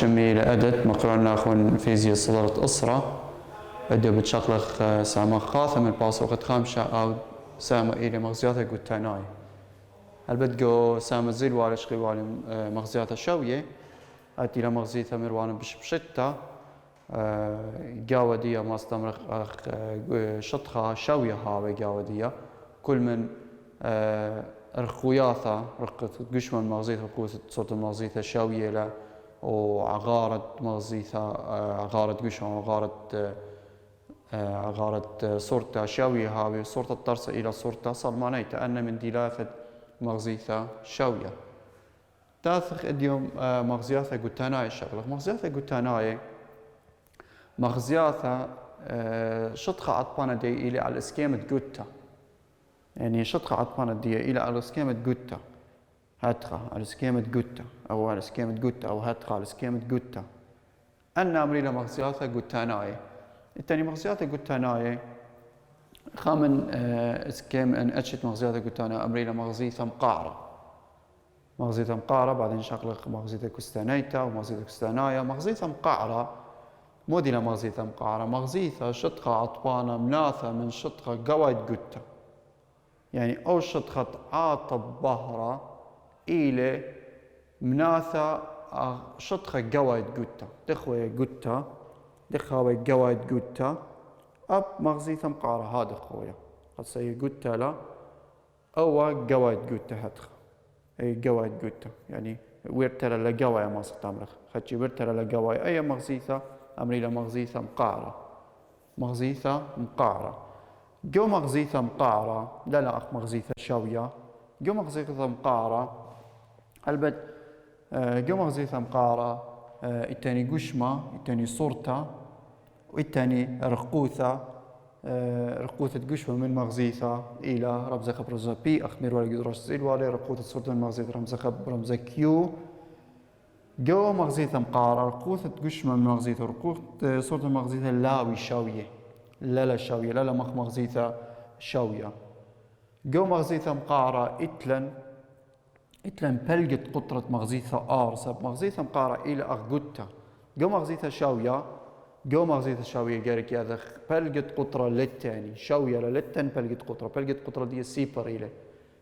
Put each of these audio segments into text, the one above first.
شمي لأدت مقرنا خون فيزياء صدرت أسرة أدو بتشغلخ ساما خاثم الباس وقت خامشة أو ساما إلي مغزياتها قوتاناي هل بدقو ساما زيل والش قوالي مغزياتها شوية أتي لمغزيتها مروان بشتا قاوة دي ماستمر شطخة شوية هاوي قاوة دي كل من رخوياثة رقة قشمة مغزيثة رقوة صوت المغزيثة شوية له وعغارة مغزيثة عغارة قشمة عغارة صورتها شوية هاوي صورة الطرس إلى صورتها صلمانية أن من دلافة مغزيثة شوية تاثخ اليوم مغزياثة قتاناي الشغلة مغزياثة قتاناي مغزياثة شطخة عطبانة دي إلي على الاسكيمة قوتا يعني شطخة عطبانة دي إلي على الاسكيمة قوتا هاتخة على الاسكيمة قوتا أو على الاسكيمة قوتا أو هاتخة على الاسكيمة قوتا أن أمري لمغزياثة قتاناي التاني مغزياثة قتاناي خامن اسكيم أن أتشت مغزياثة قتاناي أمري لمغزيثة مقارة مغزيثة مقارة بعدين شغلق مغزيثة كستانيتا ومغزيثة كستانايا مغزيثة مقارة موديلا مغزيثة مقارة مغزيثة شطخة عطبانة مناثة من شطخة قوايد قوتا يعني أو شطخة عاطب بهرة إلى مناثة شطخة قوايد قوتا دخوة قوتا دخوة قوايد قوتا أب مغزيثة مقارة هذا خويا قصي قوتا لا أو قوايد قوتا هدخ أي قوايد قوتا يعني ويرتلا لقوايا ما ستامرخ خدشي ويرتلا لقوايا أي مغزيثة أمري لمغزيثة مقارة مغزيثة مقارة جو مغزيثة مقارة لا أخ مغزيثة شوية جو مغزيثة مقارة البت جو مغزيثة مقارة التاني قشمة التاني صورتة والتاني رقوثة رقوثة قشمة من مغزيثة إلى رمزة خب رمزة بي أخمير ولا قدرش زيل ولا رقوثة صورتة من مغزيثة رمزة خب رمزة كيو جو مغزيثة مقارة رقوثة قشمة من مغزيثة رقوثة صورة مغزيثة لاوي شوية لا شوية لا مغزيثة شوية جو مغزيثة مقارة إتلن بلقت قطرة مغزيثة آر سب مغزيثة مقارة إلى أغقوتا جو مغزيثة شوية جو مغزيثة شوية قارك يا بلقت قطرة للتاني شوية للتن بلقت قطرة دي سيبر إلى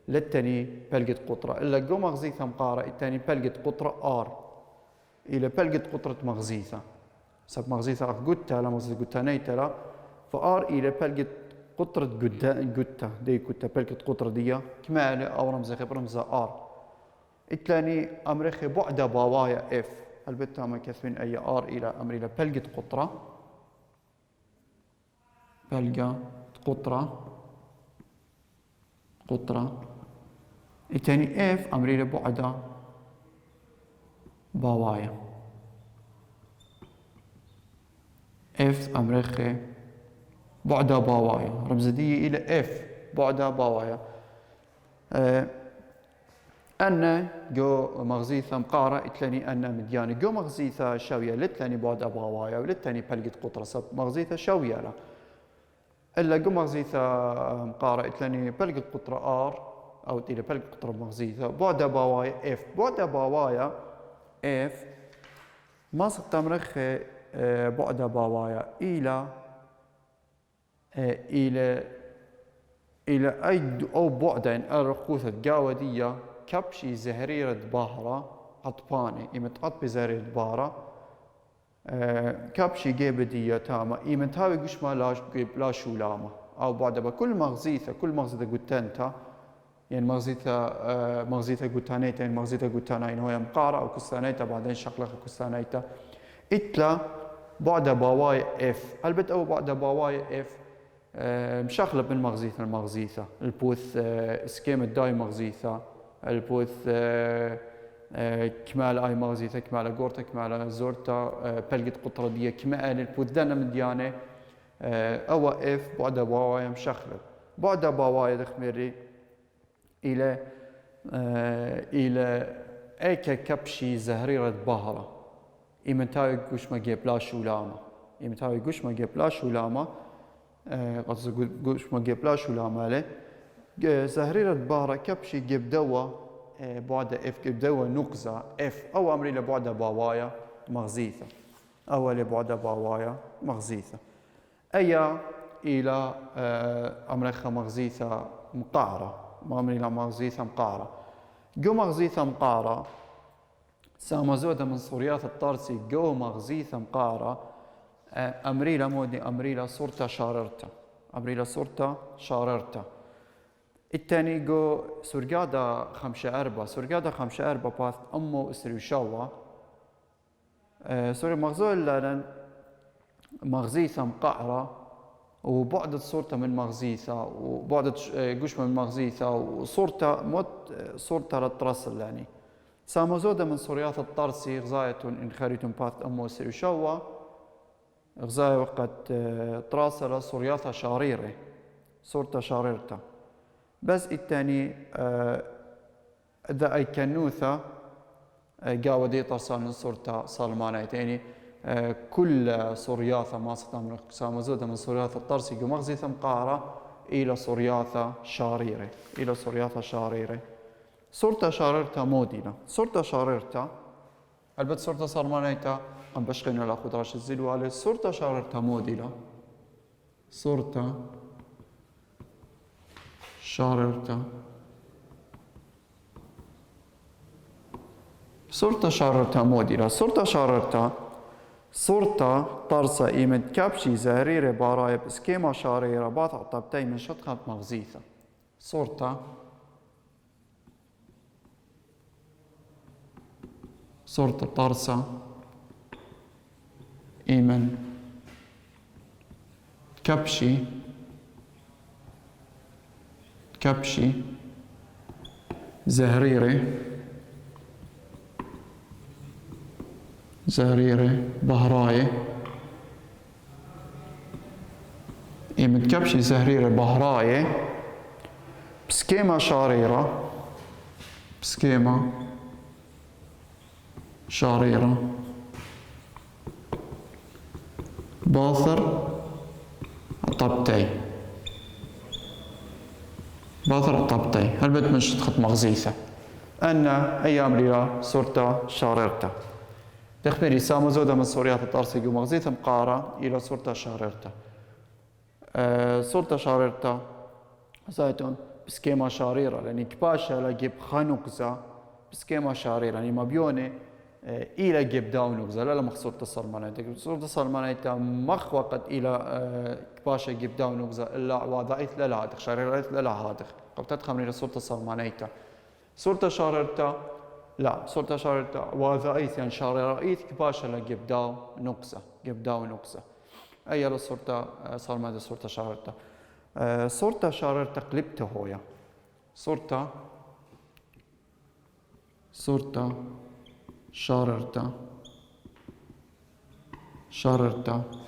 للتاني بلقت قطرة إلا جو مغزيثة مقارة التاني بلقت قطرة آر إلى بلقت قطرة مغزيثة سب مغزيثة أغقوتا لا مغزيثة قوتانيتا لا فآر إلى بلقت قطرة قوتا دي قوتا بلقت قطرة دي كما أو رمزة خب رمزة آر الثاني أمريخي بعد باوايا إف البتة ما كثمين أي آر إلى أمري إلى بلقت قطرة الثاني إف أمري إلى بعد باوايا إف أمريخي بعد باوايا رمزة دي إلى إف بعد باوايا أن جو مغزيثة مقارة إتلاني أن مدياني جو مغزيثة شوية لتلاني بعد باوايا ولتلاني بلقت قطرة سب مغزيثة شوية لا إلا جو مغزيثة مقارة إتلاني بلقت قطرة آر أو إلى بلقت قطرة مغزيثة بعد باوايا إف بعد باوايا إف ما ستمرخ بعد باوايا إلى أي أو بعدين الرقوثة قاودية كبشي زهريرة بهرة عطباني إمتعط بزهريرة بهرة كبشي جيبدية تامة إمتهاوي قشمة لا شولامة أو بعد كل مغزيثة قتانتا يعني مغزيثة قتانيتا يعني مغزيثة قتانين هو مقارة أو كستانيتا بعدين شقلقة كستانيتا إتلا بعد باواي إف البت أو بعد باواي إف مشغلة من المغزيثة البوث سكيمة داي مغزيثة البوث كمال اي مغزيثة كمال قورتا كمال زورتا بلقت قطرة دي كمال البوث دانا من ديانة او اف بعد باوايا مشغلة بعد باوايا دخميري الى ايكا كبشي زهريرة بهرة إمتاوي قوش ما جيبلاش ولاما قصد قوش ما جيبلاش ولاما له زهريرة بهرة كبشي جيب دوا بعد اف جيب دوا نقزة اف او امري لبعد باوايا مغزيثة أول بعد باوايا مغزيثة أي إلى أمريكا مغزيثة مقعرة مغمري إلى مغزيثة مقعرة جو مغزيثة مقعرة سامزودة من صوريات الطارسي جو مغزيثة مقعرة أمريلا مودي أمريلا صورتا شاررتا أمريلا صورتا شاررتا التاني جو سورجادا خمشة أربا باث أمو إسريوشاوا سوري مغزول لأن مغزيثة مقعرة وبعدت صورتها من مغزيثة وبعدت قشمة من مغزيثة وصورتها موت صورتها للترسل يعني ساموزودة من صوريات الطرسي غزاية إن خريتم باث أمو إسريوشاوا غزاية وقت تراسل صورياتها شاريرة صورتها شاريرتا بس الثاني ذا أي كنوثة قاوة دي ترسل من صورتها صالمانيت يعني كل صورياثة ما ستمرق سامزودة من صورياثة الطرسي مغزيثة مقارة إلى صورياثة شاريرة إلى صورياثة شاريرة صورتها شاريرتا موديلة صورتها شاريرتا البت صورتها صالمانيتا قم بشغينا لأخذ راش الزلوالي صورتها شاريرتا موديلة صورتها شاررتا صورتا شاررتا موديلا صورتا شاررتا صورتا طرسة إيمت كابشي زهريرة بارايب سكيما شاريرة باطع طبتي من شطخة مغزيثة صورتا طرسة إيمن كبشي زهريرة بهراية متكبشي زهريرة بهراية بسكيمة شاريرة باثر طبتي هل بد من شطخة مغزيثة أن أيام ليلة صورتا شاررتا تخبري سامزودة من صوريات الطرسي مغزيثة مقارة إلى صورتا شاررتا صورتا شاررتا زايتون بسكيما شاريرة لأني كباشا لجيب خانوكزا بسكيما شاريرة يعني مبيونة إلى جيب داونوكزا لا مخصورة الصلمانيتا صورة الصلمانيتا مخ وقت إلى كباشا جيب داونوكزا إلا وضعيث لا هادخ شاريرة لا هادخ قبل تدخل من صورة الصلمانيتا صورة شاررتا لا صورة شاررتا وضعيث يعني شاريرة كباشا لجيب داو نوكزا أي لصورة صلمانيتا صورة شاررتا صورة شاررتا قلبته هويا صورة شاررتا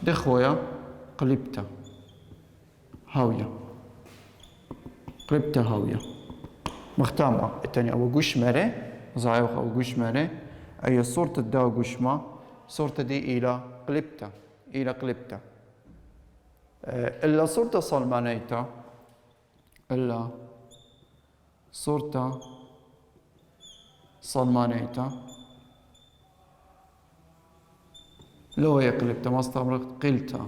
دخويا قلبته هاوية مختامة التاني أو قشمرة زعيوخ أو قشمرة أي صورة الداو قشمة صورة دي إلى قلبته إلا صورة صلمانيتا لو هي قلبتها ما استمرت قلتها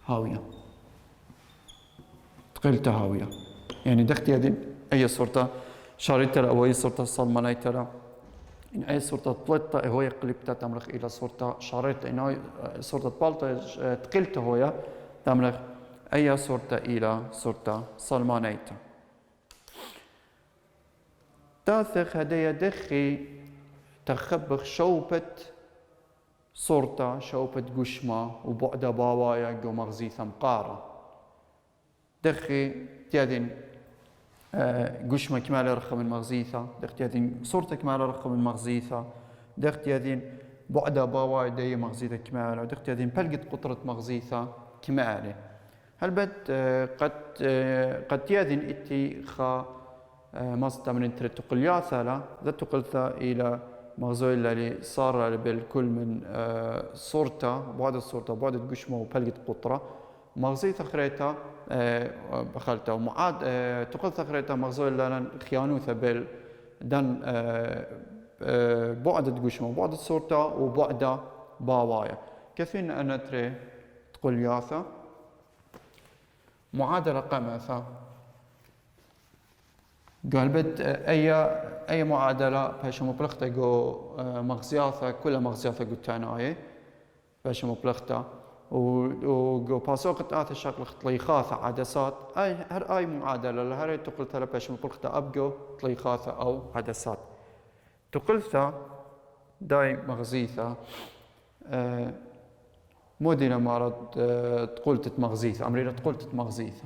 هاوية يعني دختي هذه أي صورة شاريتها أو أي صورة صلمانيتا إن أي صورة بلطة هو قلبتها تمرخ إلى صورة شاريتها إن صورة بلطة تقلتها هو تمرخ أي صورة إلى صورة صلمانيتا تاثخ هدايا دخي تخبخ شوبة صورتا شوبة قشمة وبعدة باوايا جو مغزيثة مقارة دخي تيادين قشمة كمال رخم المغزيثة دخ تيادين صورتا كمال رخم المغزيثة دخ تيادين بعدة باوايا دي مغزيثة كمالة دخ تيادين بلقت قطرة مغزيثة كمالة هل بد قد تيادين اتي خا مصدر من تقلياثة لا ذات تقلثة إلى مغزويل اللي صار بالكل من صورته بعد الصورة بعد قشمة وبلقت قطرة مغزيثة خريتها بخلتها ومعاد تقلثة خريتها مغزويل لنا خيانوثة بالدن بعد قشمة وبعد صورتا وبعد باوايا. كفين أن تري تقول ياثا معادلة قمثة قال بد أي معادلة باش مبلغتا جو مغزياثا كل مغزياثا قلتاناي باش مبلغتا وجو باسوقت آثا شكل طليخاثا عدسات أي معادلة لهري تقلتها باش مبلغتا أبجو طليخاثا أو عدسات تقلتها داي مغزيثا مودينا مرض تقلتت مغزيثا أمرينا تقلتت مغزيثا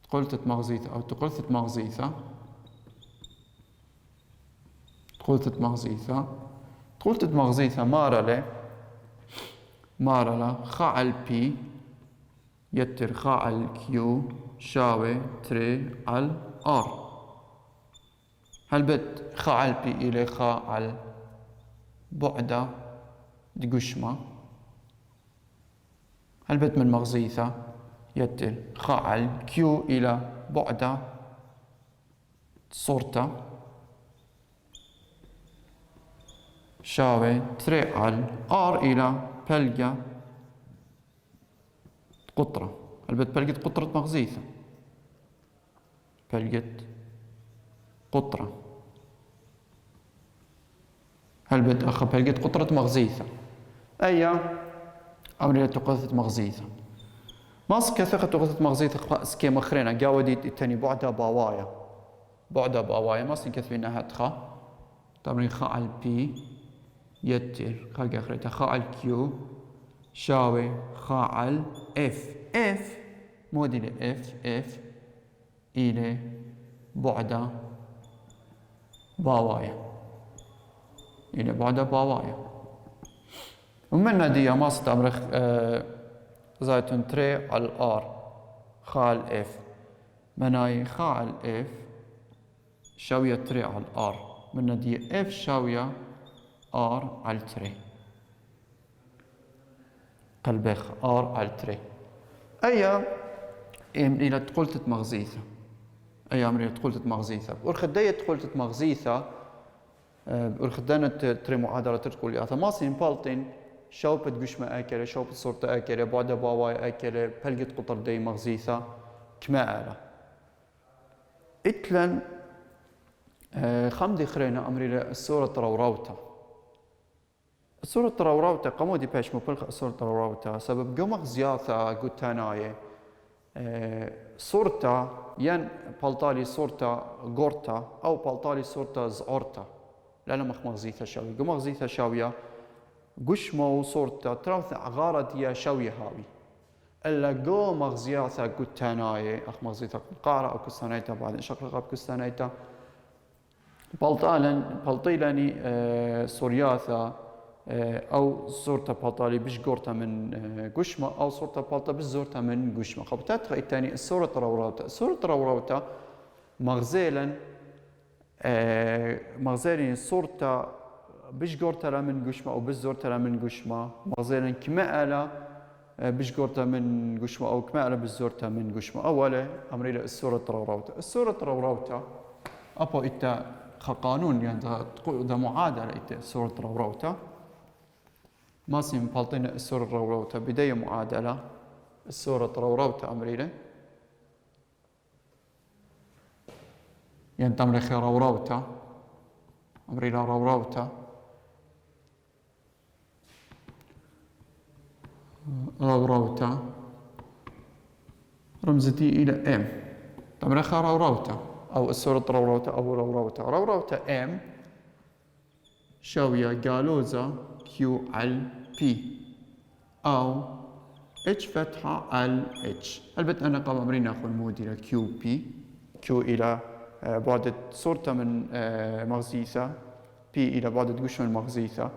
تقلتت مغزيثا أو تقلتت مغزيثا تقلتت مغزيثا تقلتت مغزيثا مارلا خاعل بي يتر خاعل كيو شاوي تري على ار هل بد خاعل بي إلى خاعل بعدة دقشمة هل بد من مغزيثة يتر خاعل كيو إلى بعدة صورته شاوي تري على ار إلى بلقة قطرة هل بد بلقة قطرة مغزيثة بلقة قطرة هل بد أخا بلقة قطرة مغزيثة أي أمرية تقثت مغزيثة ماسك ثقة تقثت مغزيثة سكيم أخرين قاودي التاني بعدها باوايا ماسك كثبين هاتخا تمرين خاء على بي يتر خاء أخريتها خاء على كيو شاوي خاء على اف موديل اف إلى بعدها باوايا إلى بعدها باوايا ومن دي ما استمرخ زايتون تري على الار خال اف مناي خال اف شاوية تري على الار من دي اف شاوية ار على تري قلبخ ار على تري ايا إلى تقلتت مغزيثة أي أمرية تقلتت مغزيثة ورخدية تقلتت مغزيثة ورخدانة تري معادلة تقول يا ثماسين بالتين شوبت قشمة آكلة شوبت صورة آكلة بعد باواي آكلة بلقت قطر دي مغزيثة كما آلة إتلن خمدي خرينا أمرية الصورة روروتا الصورة روروتا قمودي باش مبلغ الصورة روروتا سبب جو مغزياثة قلتاناية صورتا ين بالطالي صورتا غورتا أو بالطالي صورتا زعورتا لا مغزيثة شاوية جو مغزيثة شاوية قشمة وصورتا تراوث غارة يا شاوية هاوي إلا جو مغزياثة قلتاناية أخ مغزيثة قارة أو كستانيتا بعد شكل غاب كستانيتا بلطيلاني صورياثة أو صورتا بالطالي بش قورتا من قشمة أو صورتا بالطا بش زورتا من قشمة خبتات الثاني الصورة روروتا الصورة روروتا مغزيلا مغزيلا صورتا بش قورتا من قشمة أو بش زورتا من قشمة مغزيلا كما ألا بش قورتا من قشمة أو كما ألا بش زورتا من قشمة أولا أمريلا الصورة روروتا الصورة روروتا أبو إتا قانون يعني ده معادلة إتا الصورة روروتا ماسين بالطين الصورة روروتا بداية معادلة الصورة روروتا أمريلا يعني تمرخ روروتا أمريلا روروتا رمزتي إلى M تمرخ روروتا أو الصورة روروتا M شاوية جالوزة Q على P أو H فتحة على H البت أنا قام أمرين أخذ مود إلى Q إلى بعد صورته من مغزيثة P إلى بعد قشمة المغزيثة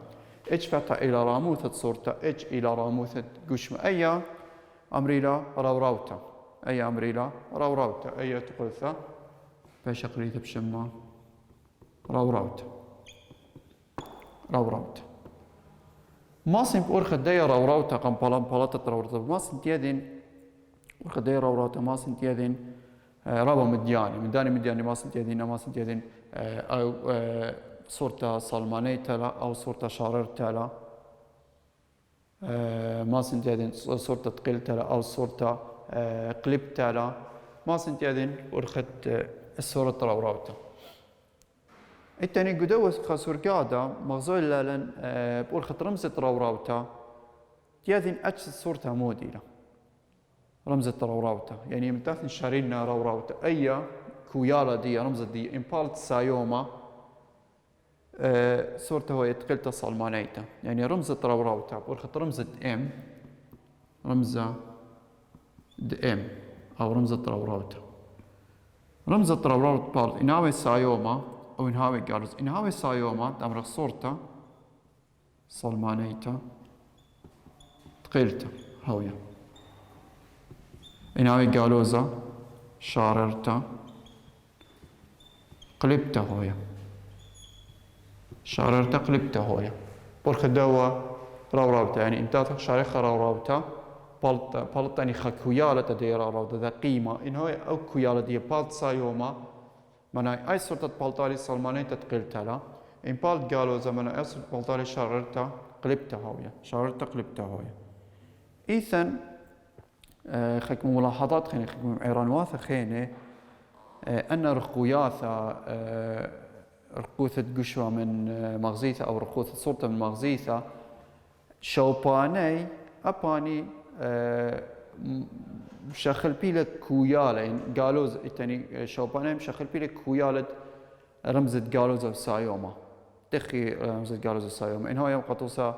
H فتحة إلى راموثة صورته H إلى راموثة قشمة أي أمريلا روروتا أي تقلثة باش قريتها بشمة روروتا ماسين بأورخة دايا روروتا قم بلطة روروتا ماسين تيادين أورخة دايا روروتا ماسين تيادين رابا مدياني مداني مدياني ما سنتيدين ما سنتيدين أو صورتا صلماني تلا أو صورتا شارر تلا ما سنتيدين صورتا تقيل تلا أو صورتا قلب تلا ما سنتيدين ورخت الصورة راوراوتا التاني قدوس خاسور قادا مغزول لالن بورخت رمزة راوراوتا تيادين أجس صورتا موديلا رمزة راوراوتا يعني متاثن شارينا راوراوتا أي كويالا دي رمزة دي إمبالت سايوما صورته هو يتقلت صلمانيتا يعني رمزة راوراوتا بورخت رمزة ام رمزة ام أو رمزة راوراوتا رمزة راوراوتا بالت إنهاوي سايوما أو إنهاوي قالوز إنهاوي سايوما تمرخ صورتا صلمانيتا تقلتا هويا إنهاوي قالوزا شاررتا قلبتا هويا شاررتا قلبتا هويا برخ دوا راوراوتا يعني امتاثق شارخة راوراوتا بالت يعني خكويالة دي راوراوتا ذا قيمة إنهاوي أو كويالة دي بالت سايوما معناها أي صورة بالتالي صلمانيتا تقلتا لا إن بالت قالوزا معناها أي صورة بالتالي شاررتا قلبتا هويا شاررتا قلبتا هويا إيثن خكم ملاحظات خيني خكم عيرانواثة خيني أن رقوياثة رقوثة قشوة من مغزيثة أو رقوثة صورة من مغزيثة شوباني أباني مشخل بيلة كويالة قالوز يعني شوباني مشخل بيلة كويالة رمزة قالوز أو سايوما تخي رمزة قالوز أو سايوما إنها يوم قطوسة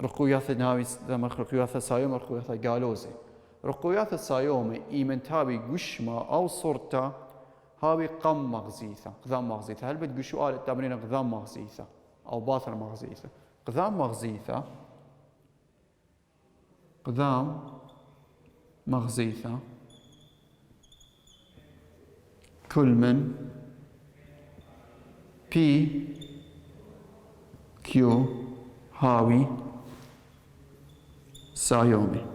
رقوياثة ناوي دمخ رقوياثة سايوما رقوياثة قالوزي رقوياثة سايوما إيمن تابي قشمة أو صورته هاوي قم مغزيثة قذام مغزيثة هل بتقشوا آل التمرين قذام مغزيثة أو باطل مغزيثة قذام مغزيثة قذام مغزيثة كل من بي كيو هاوي سايومي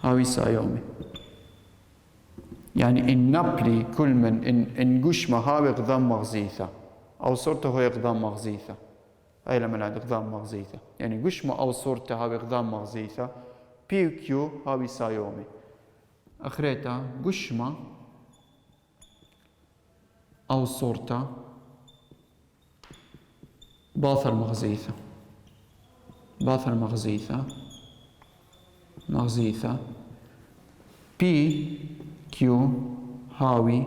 هاوي سايومي يعني إن نبلي كل من إن قشمة هاوي قذام مغزيثة أو صورته هو قذام مغزيثة أي لما عند قذام مغزيثة يعني قشمة أو صورته هاوي قذام مغزيثة بي كيو هاوي سايومي أخريتا قشمة أو صورته باثر مغزيثة باثر مغزيثة بي كيو هاوي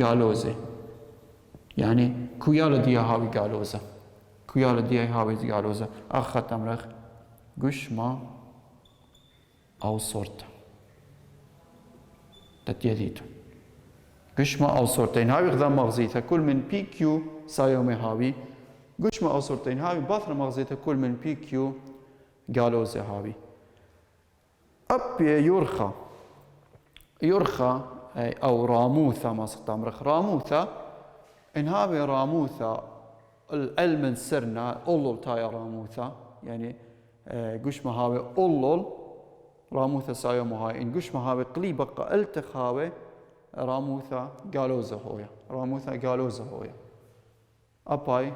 قالوزة يعني كويالة دي هاوي قالوزة كويالة دي هاوي قالوزة أخ تمرخ قشمة أو صورته تتيديتو قشمة أو صورتين هاوي غذام مغزيثة كل من بي كيو سايومي هاوي قشمة أو صورتين هاوي باثر مغزيثة كل من بي كيو قالوزة هاوي أب يرخى أو راموثة ما سقطامرخ راموثة إن هاوي راموثة العلم سرنا أولول تايا راموثة يعني قشمة هاوي أولول راموثة سايومو هاي إن قشمة هاوي قليبة قلتخ هاوي راموثة قالوزة هويا راموثة قالوزة هويا أباي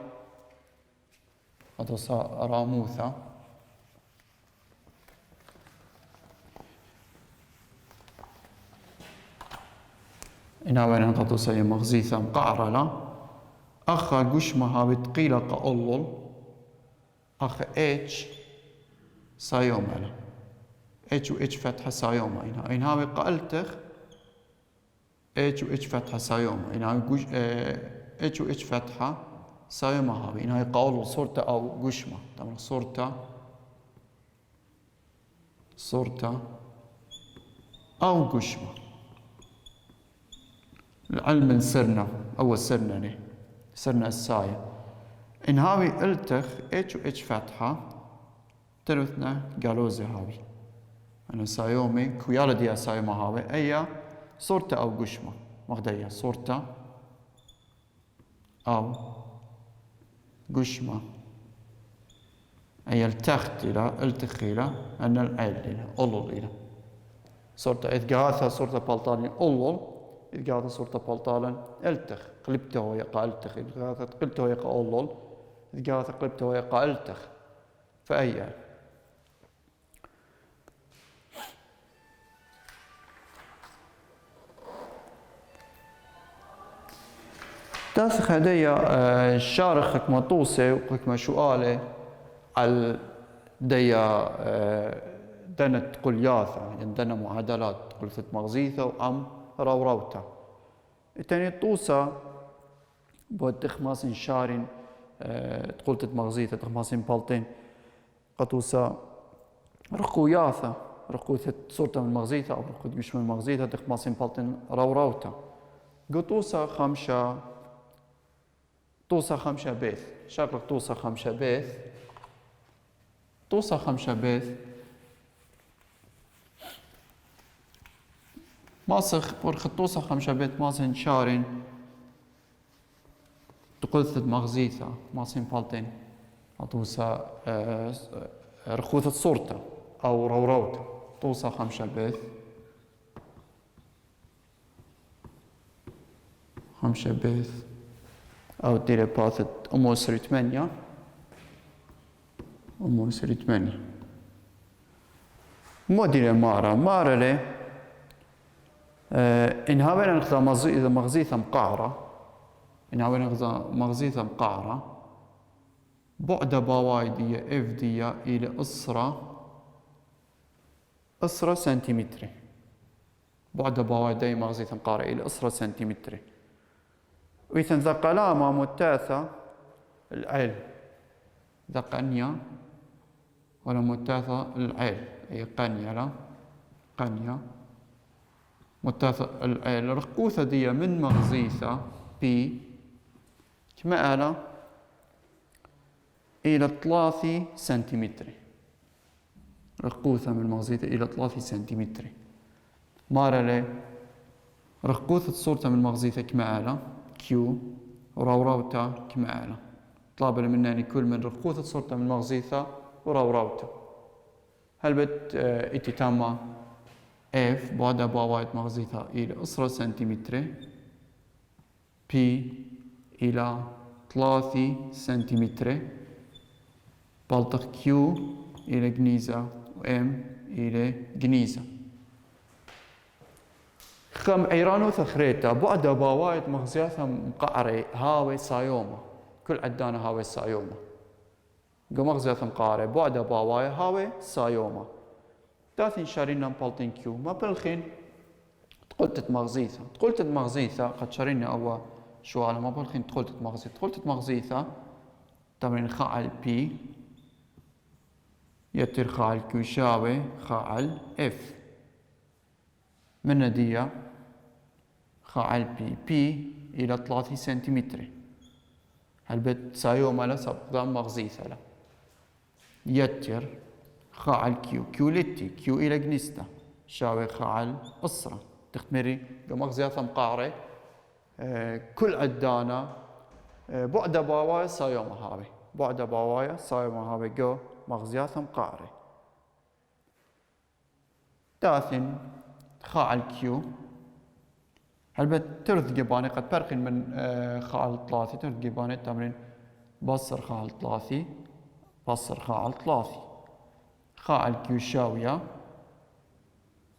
أتصا راموثة إنها وين أنقطوسا مغزيثة مقعرلة أخا قشمة هاوي تقيلة قأولول أخا إيش سايومالا إيش وإيش فتحة سايوما إنها هاوي قلتخ إيش وإيش فتحة سايوما إنها إيش وإيش فتحة سايوما هاوي إنها قأولول صورته أو قشمة تمام صورته أو قشمة العلم سرنا أو سرنا الساية إن هاوي التخ إيش وإيش فتحة تلوثنا قالوزي هاوي أنا سايومي كويالة دي سايوما هاوي أي صورته أو قشمة مغدية صورته أو قشمة أي التخت إلى التخيلة أن العيل إلى أولو إلى صرت إذقاثة صرت بلطالين أولول إذقاثة صرت بلطالا ألتخ قلبته يقع ألتخ إذقاثة قلبته يقع أولول إذقاثة قلبته يقع ألتخ فأي تاسخ هدية الشارخ حكمة طوسة وحكمة شؤالة على ديا دنت قلياثة يعني دنا معادلات قلت مغزيثة وأم روروتا التاني طوسة بود تخماسين شارين قلت مغزيثة تخماسين بالتين قطوسة رقوياثة رقوثة صورة من مغزيثة أو رقوث مش من مغزيثة تخماسين بالتين روروتا قطوسة خمشة طوسة خمشة بيث شاكلك طوسة خمشة بيث طوسة خمشة بيث ماسخ برخ طوسة خمشة بيث ماسن شارين تقلثت مغزيثة ماسين بالتين طوسة رخوثة صورته أو روروته طوسة خمشة بيث خمشة بيث أو ديري باثت أمو سري 8 أمو سري 8 مو ديري مارا لي إن هاوين نخذا مغزيثة مقعرة إن هاوين نخذا مغزيثة مقعرة بعد باواي دي اف دي إلى أسرة سنتيمتري بعد باواي دي مغزيثة مقعرة إلى أسرة سنتيمتري وإذا ذا قلامة متاثة العيل ذا قنية ولا متاثة العيل أي قنية لا قنية متاثة العيل رقوثة دي من مغزيثة بي كما ألا إلى 3 سنتيمتر رقوثة من مغزيثة إلى 3 سنتيمتر مارا لي رقوثة صورة من مغزيثة كما ألا كيو وراوراوتا كما أعلى طلاب مناني كل من رقوثة صورة من مغزيثة وراوراوتا هل بت اتتاما اف بعد باوايت مغزيثة إلى أسرة سنتيمتر بي إلى 3 سنتيمتر بالتق كيو إلى جنيزة وام إلى جنيزة خم عيرانو ثخريتا بعد باوايت مغزياثا مقعري هاوي سايوما كل عدانا هاوي سايوما قو مغزياثا مقعري بعد باواي هاوي سايوما داثين شارينا مبالتين كيو ما بالخين تقلتت مغزيثا قد شارينا أول شو على ما بالخين تقلتت مغزيثا تمرين خاعل بي يتر خاعل كيو شاوي خاعل اف من ديا خاعل بي إلى 3 سنتيمتر هل بت سايوما لا سبقدام مغزيثة لا يتر خاعل كيو لتي كيو إلى جنستا شاوي خاعل أسرة تختمري مغزيثة مقاري كل عدانا بعد باوايا سايوما هاوي بعد باوايا سايوما هاوي جو مغزيثة مقاري داثن خاعل كيو هل بترث جباني قد برقين من خاعل 3 ترث جباني تمرين بصر خاعل 3 بصر خاعل 3 خاعل كيو شاوية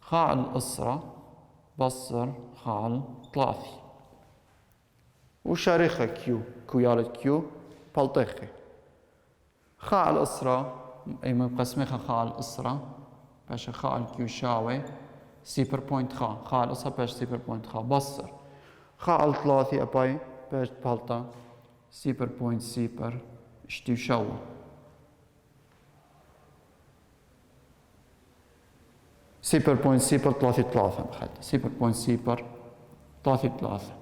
خاعل أسرة بصر خاعل 3 وشارخة كيو كويالة كيو بلطخة خاعل أسرة أي مقسمخة خاعل أسرة باش خاعل كيو شاوي 0.5 خاعل أسرة باش 0.5 بصر خاعل 3 أباي باش بلطة 0.0 اشتي شاوة 0.0 33 بخد 0.0 33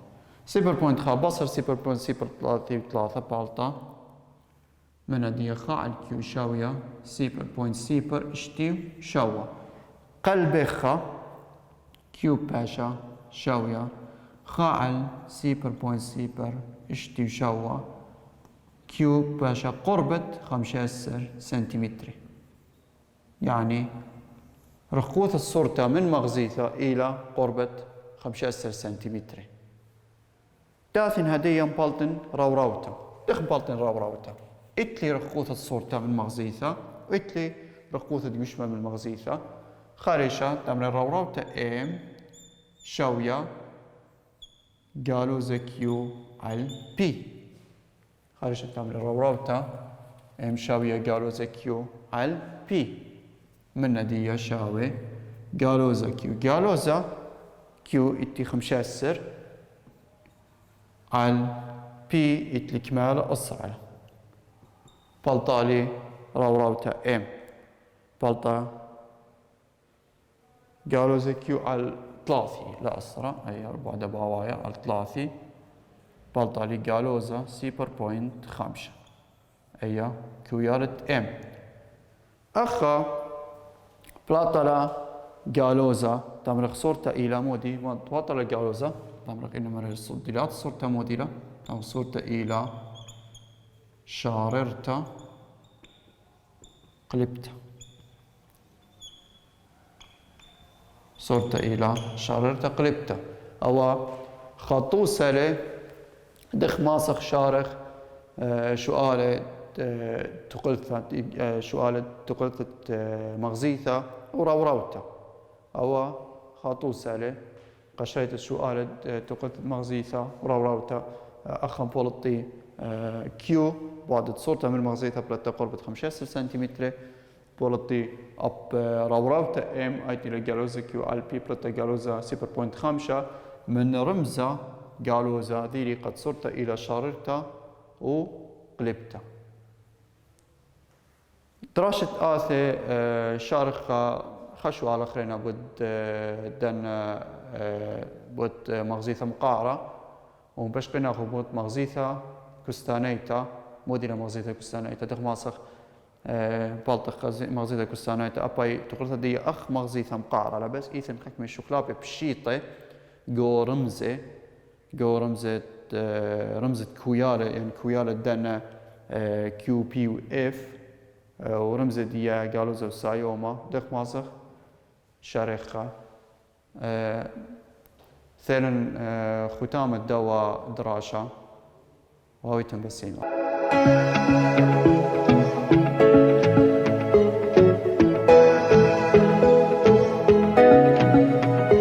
0.5 بصر 0.0 33 بالطة من دي خاعل كيو شاوية 0.0 اشتيو شاوة قلبخة كيو باشا شاوية خاعل 0.0 اشتيو شاوة كيو باشا قربت 15 سنتيمتر يعني رخوث الصورة من مغزيثة إلى قربة 15 سنتيمتر. داثن هدية مبالتن روروتا دخ مبالتن روروتا إتلي رخوث الصورة من مغزيثة وإتلي رخوث الجشمة من مغزيثة خارجة تمر روروتا إم شاوية جالوزة كيو على بي خارجة تمر روروتا إم شاوية جالوزة كيو على بي من ندية شاوي جالوزة كيو إتي 15 على بي إتلي كمال أصعلة بلطالي روروتا إم بلطة جالوزة كيو على 3 لا أسرع أي 4 دباوايا على 3 بلطالي جالوزة 0.5 أي كيويارة إم أخا بلاطلا جالوزة تمرخ صورتا إلى مودي بلاطلا جالوزة تمرخ إنه مرة الصديلات صورتا موديلا تمرخ صورتا إلى شاررتا قلبتا صورتا إلى شاررتا قلبتا أو خطو سالي دخ ماسخ شارخ شؤالة تقلت مغزيثة وروروتا أو خاطو سالة قشريت السؤال تقلت مغزيثة وروروتا أخم بولطي كيو بعد صورتها من مغزيثة بلتا قربة 15 سنتيمتر بولطي أب روروتا إم أيتي لجالوزا كيو على بي بلتا جالوزا 0.5 من رمزة جالوزا ذيري قد صرت إلى شاررتا وقلبتا دراشة آثي شارخة خشوة على خرينا بود مغزيثة مقعرة وباش قينا بود مغزيثة كستانيتا مودينا مغزيثة كستانيتا دخ ماسخ بالطخ مغزيثة كستانيتا أباي تقولت دي أخ مغزيثة مقعرة لبس إيثن حكم الشوكولابة بشيطة جو رمزة رمزة كويالة يعني كويالة دنا كيو بي و اف ورمزة دي جالوزة وسايوما دخ ماسخ شارخة ثانيا ختام الدواء دراشة وهو يتم بسيمة